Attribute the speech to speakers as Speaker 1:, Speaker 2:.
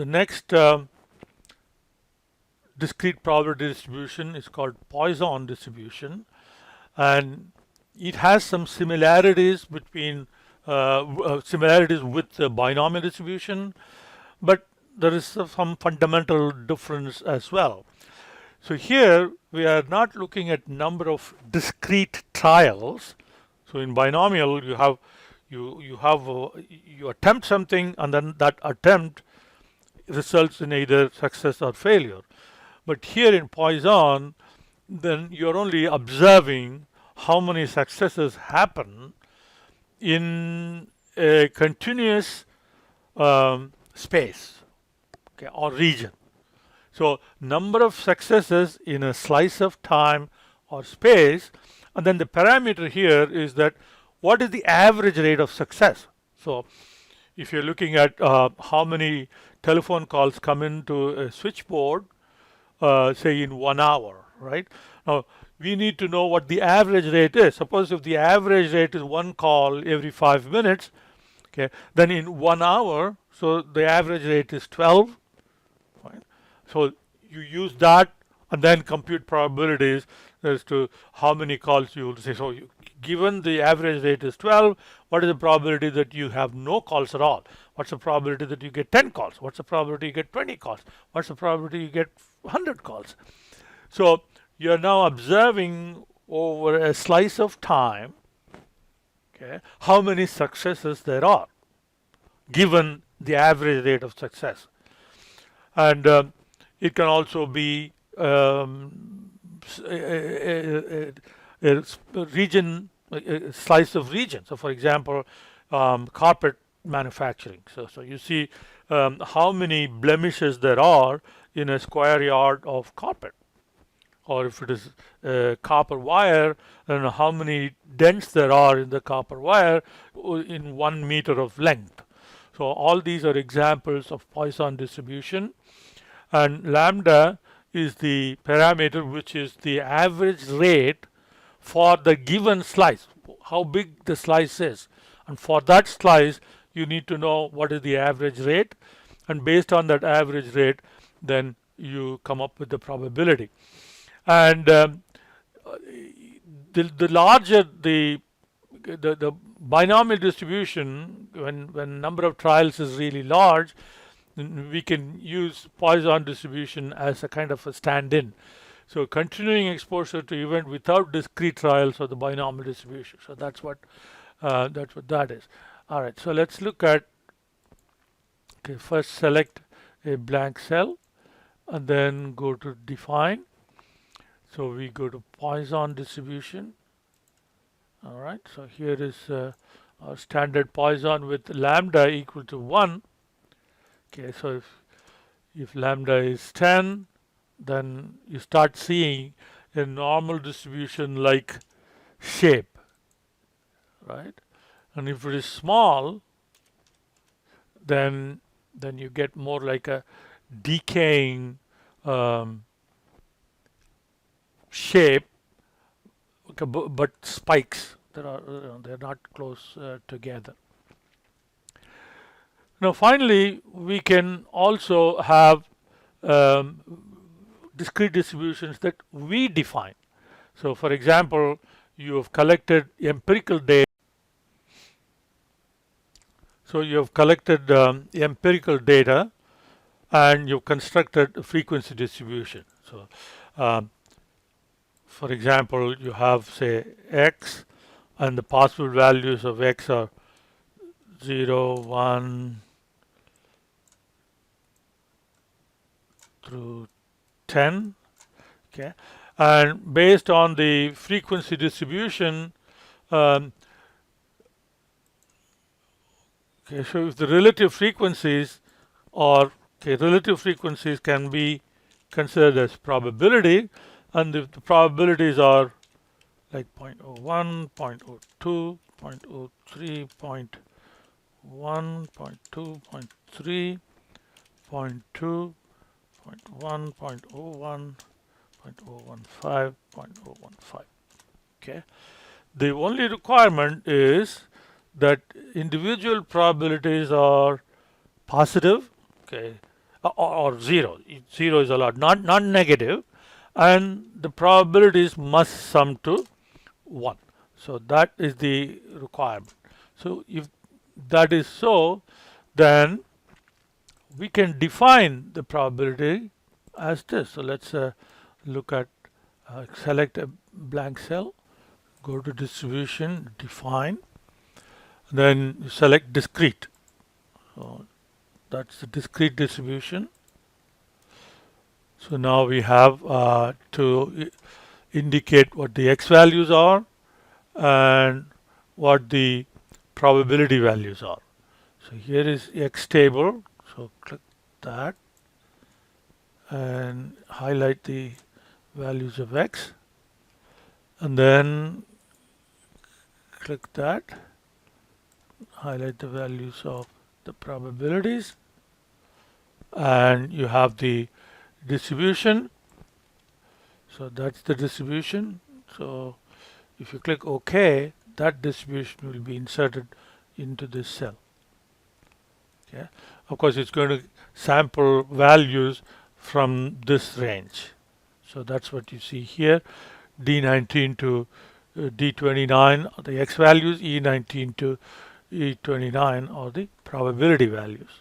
Speaker 1: The next discrete probability distribution is called Poisson distribution, and it has some similarities between similarities with the binomial distribution, but there is some fundamental difference as well. So here we are not looking at number of discrete trials. So in binomial you attempt something, and then that attempt results in either success or failure. But here in Poisson, then you're only observing how many successes happen in a continuous space, okay, or region. So number of successes in a slice of time or space, and then the parameter here is that what is the average rate of success. So if you're looking at how many telephone calls come into a switchboard, say in 1 hour, right? Now we need to know what the average rate is. Suppose if the average rate is 1 call every 5 minutes, okay, then in 1 hour, so the average rate is 12, right? So you use that and then compute probabilities as to how many calls you will say. So given the average rate is 12, what is the probability that you have no calls at all? What's the probability that you get 10 calls? What's the probability you get 20 calls? What's the probability you get 100 calls? So you're now observing over a slice of time, okay, how many successes there are given the average rate of success. And it can also be a region, a slice of region. So for example, carpet manufacturing. So you see how many blemishes there are in a square yard of carpet. Or if it is copper wire, then how many dents there are in the copper wire in 1 meter of length. So all these are examples of Poisson distribution, and lambda is the parameter which is the average rate for the given slice, how big the slice is, and for that slice you need to know what is the average rate, and based on that average rate then you come up with the probability. And the larger the binomial distribution, when number of trials is really large, we can use Poisson distribution as a kind of a stand-in. So continuing exposure to event without discrete trials or the binomial distribution. So that's what that is. All right. So let's look at. Okay. First, select a blank cell, and then go to define. So we go to Poisson distribution. All right. So here is our standard Poisson with lambda equal to 1. Okay. So if lambda is 10, then you start seeing a normal distribution like shape, right? And if it is small, then you get more like a decaying shape, okay, but spikes that are they're not close together. Now finally we can also have discrete distributions that we define. So for example, you have collected empirical data. So you have collected empirical data and you've constructed a frequency distribution. So for example, you have say x, and the possible values of x are 0, 1 through 10, okay, and based on the frequency distribution, okay, so if the relative frequencies relative frequencies can be considered as probability, and if the probabilities are like 0.01, 0.02, 0.03, 0.1, 0.2, 0.3, 0.2, 0.1, 0.01, 0.015, 0.015. Okay. The only requirement is that individual probabilities are positive, okay, or 0. 0 is allowed, not negative, and the probabilities must sum to 1. So that is the requirement. So if that is so, then we can define the probability as this. So let's look at select a blank cell, go to distribution, define, then select discrete. So that's the discrete distribution. So now we have to indicate what the x values are and what the probability values are. So here is x table. So click that and highlight the values of x, and then click that, highlight the values of the probabilities, and you have the distribution. So that's the distribution. So if you click OK, that distribution will be inserted into this cell. Okay. Of course, it's going to sample values from this range. So that's what you see here. D19 to D29 are the x values, E19 to E29 are the probability values.